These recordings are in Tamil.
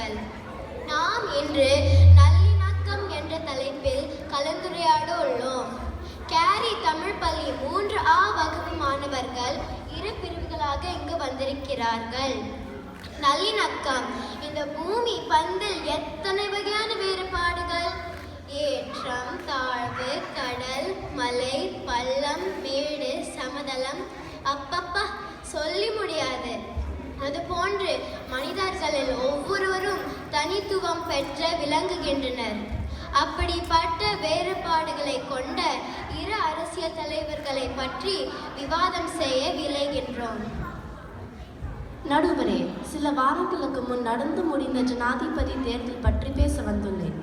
செய்வார்கள். நாம் இன்று நல்லிணக்கம் என்ற தலைப்பில் கலந்துரையாட உள்ளோம். கேரி தமிழ் பள்ளி 3ஆ வகுப்பு மாணவர்கள் 2 பிரிவுகளாக இங்கு வந்திருக்கிறார்கள். நல்லிணக்கம். இந்த பூமி பந்தில் எத்தனை வகையான வேறுபாடுகள்! ஏற்றம், தாழ்வு, கடல், மலை, பள்ளம், மேடு, சமதளம், அப்பப்பா சொல்லி முடியாது. அதுபோன்று மனிதர்களில் ஒவ்வொருவரும் தனித்துவம் பெற்று விளங்குகின்றனர். அப்படிப்பட்ட வேறுபாடுகளை கொண்ட 2 அரசியல் தலைவர்களை பற்றி விவாதம் செய்ய விளைகின்றோம். நடுவரே, சில வாரங்களுக்கு முன் நடந்து முடிந்த ஜனாதிபதி தேர்தல் பற்றி பேச வந்துள்ளேன்.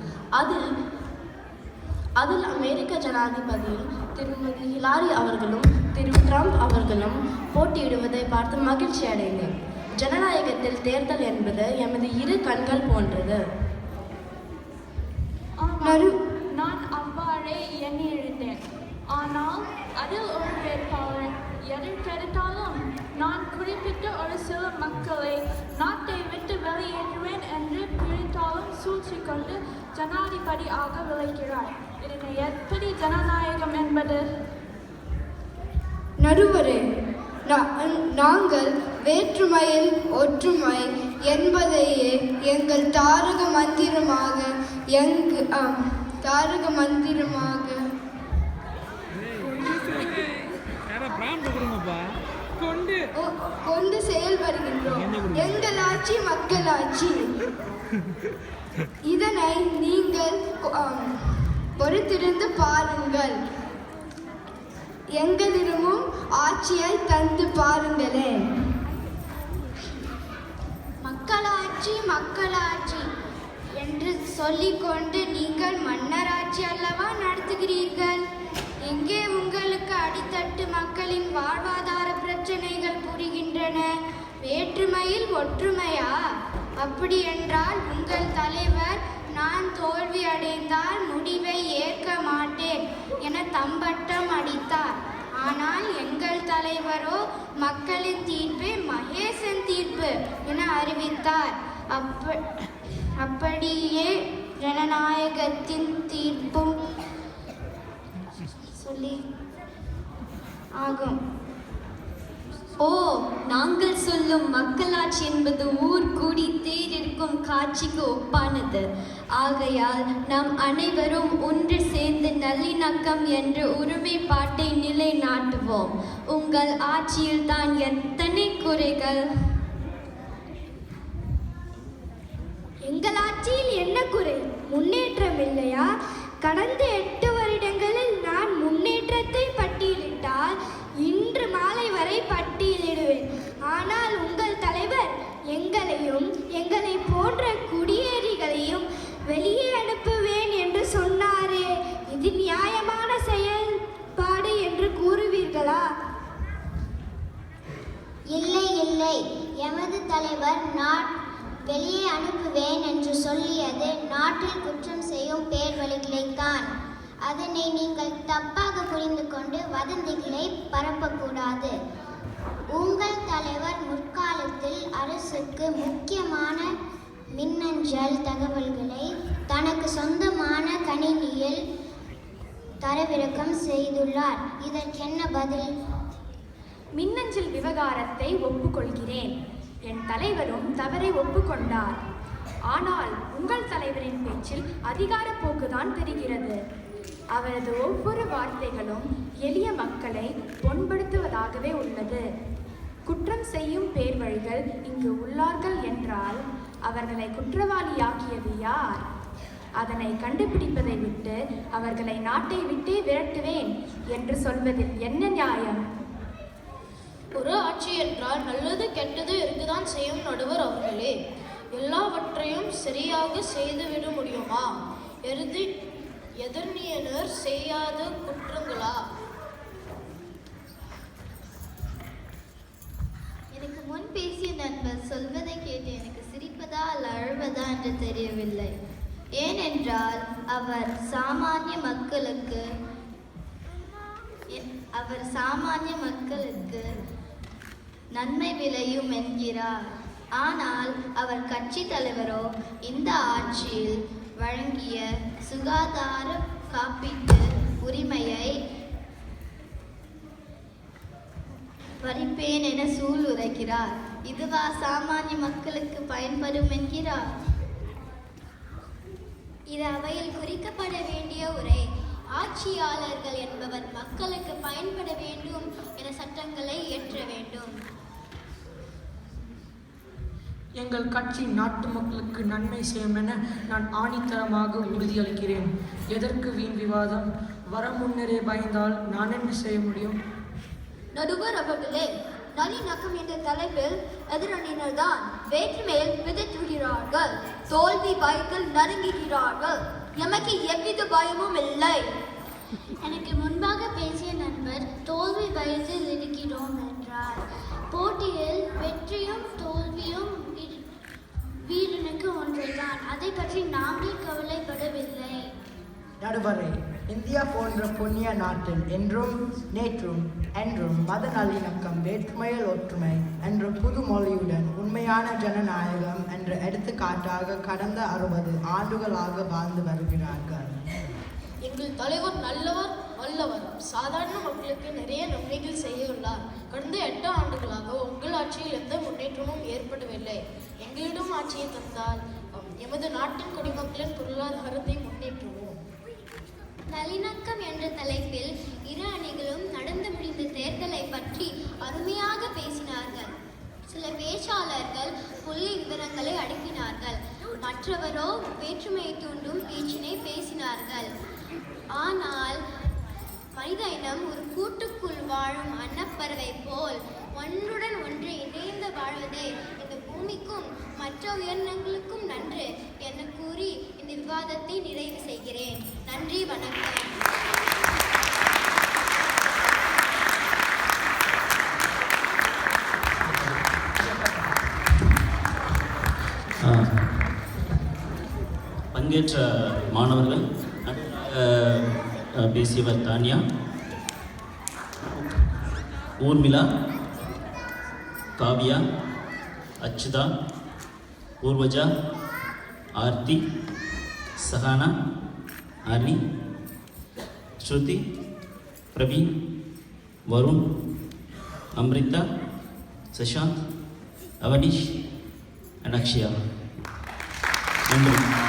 அதில் அமெரிக்க ஜனாதிபதி திருமதி ஹிலாரி அவர்களும் திரு ட்ரம்ப் அவர்களும் போட்டியிடுவதை பார்த்து மகிழ்ச்சி அடைந்தேன். ஜனநாயகத்தில் தேர்தல் என்பது எமது 2 கண்கள் போன்றது. நான் அவ்வாறே எண்ணியிருந்தேன். ஆனால் அதில் ஒரு வேட்பாளர் எதற்கெடுத்தாலும் நான் குறிப்பிட்ட ஒரு சில மக்களை நாட்டை விட்டு வெளியேற்றுவேன் என்று பிரித்தாலும் சூழ்ச்சி கொண்டு ஜனாதிபதி ஆக விளைகிறார். இதனை எப்படி ஜனநாயகம் என்பது? நடுவரே, நாங்கள் வேற்றுமையில் ஒற்றுமை என்பதையே எங்கள் தாரக மந்திரமாக கொண்டு செயல்படுகின்றோம். எங்கள் ஆட்சி மக்களாட்சி. இதனை நீங்கள் பொறுத்திருந்து பாருங்கள். எங்களிடமும் ஆட்சியை தந்து பாருங்களேன். மக்களாட்சி மக்களாட்சி என்று சொல்லிக்கொண்டு நீங்கள் மன்னராட்சி அல்லவா நடத்துகிறீர்கள்? எங்கே உங்களுக்கு அடித்தட்டு மக்களின் வாழ்வாதார பிரச்சனைகள் புரிகின்றன? வேற்றுமையில் ஒற்றுமையா? அப்படி என்றால் உங்கள் தலைவர் நான் தோல்வி அடைந்தால் முடிவை ஏற்க மாட்டேன் என தம்பட்டம் அடித்தார். ஆனால் எங்கள் தலைவரோ மக்களின் தீர்ப்பே மகேசன் தீர்ப்பு என அறிவித்தார். அப்படியே ஜனநாயகத்தின் தீர்ப்பும் சொல்லி ஆகும். ஓ, நாங்கள் சொல்லும் மக்களாட்சி என்பது ஊர் கூடி தேரிருக்கும் காட்சிக்கு ஒப்பானது. ஆகையால் நாம் அனைவரும் ஒன்று சேர்ந்து நல்லிணக்கம் என்ற ஒருமைப்பாட்டை நிலைநாட்டுவோம். உங்கள் ஆட்சியில் தான் எத்தனை குறைகள்! எங்கள் ஆட்சியில் என்ன குறை? முன்னேற்றம் இல்லையா? கடந்த 8 வருடங்களில் நான் முன்னேற்றத்தை பட்டியலிட்டால் இன்று மாலை வரை பட்டியலிடுவேன். ஆனால் உங்கள் தலைவர் எங்களையும் எங்களை போன்ற குடியேறிகளையும் வெளியே அனுப்புவேன் என்று சொன்னாரே, இது நியாயமான செயல்பாடு என்று கூறுவீர்களா? இல்லை இல்லை, எமது தலைவர் வெளியே அனுப்புவேன் என்று சொல்லியது நாட்டில் குற்றம் செய்யும் பேர்வழிகளைத்தான். அதனை நீங்கள் தப்பாக புரிந்து கொண்டு வதந்திகளை பரப்பக்கூடாது. உங்கள் தலைவர் முற்காலத்தில் அரசுக்கு முக்கியமான மின்னஞ்சல் தகவல்களை தனக்கு சொந்தமான கணினியில் தரவிறக்கம் செய்துள்ளார். இதற்கென்ன பதில்? மின்னஞ்சல் விவகாரத்தை ஒப்புக்கொள்கிறேன். என் தலைவரும் தவறை ஒப்புக்கொண்டார். ஆனால் உங்கள் தலைவரின் பேச்சில் அதிகார போக்குதான் தெரிகிறது. அவரது ஒவ்வொரு வார்த்தைகளும் எளிய மக்களை புண்படுத்துவதாகவே உள்ளது. குற்றம் செய்யும் பேர்வழிகள் இங்கு உள்ளார்கள் என்றால் அவர்களை குற்றவாளியாக்கியது யார்? அதனை கண்டுபிடிப்பதை விட்டு அவர்களை நாட்டை விட்டே விரட்டுவேன் என்று சொல்வதில் என்ன நியாயம்? ஒரு ஆட்சி என்றால் நல்லது கெட்டது இருக்குதான் செய்யும் நடுவர் அவர்களே. எல்லாவற்றையும் சரியாக செய்துவிட முடியுமா? எதிர்நியனர் செய்யாத குற்றங்களா? எனக்கு முன் பேசிய நண்பர் சொல்வதை கேட்டு எனக்கு சிரிப்பதா அல்ல அழுவதா என்று தெரியவில்லை. ஏனென்றால் அவர் சாமானிய மக்களுக்கு நன்மை விளையும் என்கிறார். ஆனால் அவர் கட்சி தலைவரோ இந்த ஆட்சியில் வழங்கிய சுகாதார காப்பீட்டு உரிமையை பறிப்பேன் என சூளுரைக்கிறார். இதுவா சாமானிய மக்களுக்கு பயன்படும் என்கிறார்? இது அவையில் குறிக்கப்பட வேண்டிய உரை. ஆட்சியாளர்கள் என்பவர் மக்களுக்கு பயன்பட வேண்டும் என சட்டங்களை இயற்ற வேண்டும். எங்கள் கட்சி நாட்டு மக்களுக்கு நன்மை செய்யும் என நான் ஆணித்தரமாக உறுதியளிக்கிறேன். எதற்கு வீண் விவாதம்? வர முன்னரே பயந்தால் நான் என்ன செய்ய முடியும்? நடுவர் அவர்களே, நல்லிணக்கம் என்ற தலைப்பில் எதிரணியினர் தான் வேற்றுமையில் விதைத்துகிறார்கள். தோல்வி பயத்தில் நடுங்குகிறார்கள். எமக்கு எவ்வித பயமும் இல்லை. எனக்கு முன்பாக பேசிய நண்பர் தோல்வி பயத்தில் இருக்கிறோம் என்றார். போட்டியில் வெற்றியும் தோல்வியும் வீரனுக்கு ஒன்றுதான். அதை பற்றி நாங்கள் கவலைப்படவில்லை. நடுவரே, இந்தியா போன்ற புண்ணிய நாட்டில் என்றும் நேற்றும் என்றும் மத நல்லிணக்கம், வேற்றுமையில் ஒற்றுமை என்ற புது மொழியுடன் உண்மையான ஜனநாயகம் என்ற எடுத்துக்காட்டாக கடந்த 60 ஆண்டுகளாக வாழ்ந்து வருகிறார்கள். எங்கள் தலைவர் நல்லவர், வல்லவர். சாதாரண மக்களுக்கு நிறைய நன்மைகள் செய்துள்ளார். கடந்த 8 ஆண்டுகளாக உங்கள் ஆட்சியில் எந்த முன்னேற்றமும் ஏற்படவில்லை. எங்களிடம் ஆட்சியை தந்தால் எமது நாட்டின் குடிமக்களின் பொருளாதாரத்தை முன்னேற்றுவோம். நல்லிணக்கம் என்ற தலைப்பில் இரு அணிகளும் நடந்து முடிந்த தேர்தலை பற்றி அருமையாக பேசினார்கள். சில பேச்சாளர்கள் புள்ளி விவரங்களை அடுக்கினார்கள். மற்றவரோ வேற்றுமையை தூண்டும் பேச்சினை பேசினார்கள். ஆனால் மனித இனம் ஒரு கூட்டுக்குள் வாழும் அன்னப்பறவை போல் ஒன்றுடன் ஒன்று இணைந்து வாழ்வதே இந்த பூமிக்கும் மற்ற உயிரினங்களுக்கும் நன்று என கூறி இந்த விவாதத்தை நிறைவு செய்கிறேன். நன்றி, வணக்கம். பங்கேற்ற மாணவர்கள் பேசியவர் தானியா, ஊர்மிளா, காவியா, அச்சுதா, பூர்வஜா, ஆர்த்தி, சஹானா, ஆர்வி, ஸ்ருதி, பிரவீன், வருண், அம்ரிதா, சஷாந்த், அவனிஷ் and Akshaya. நன்றி.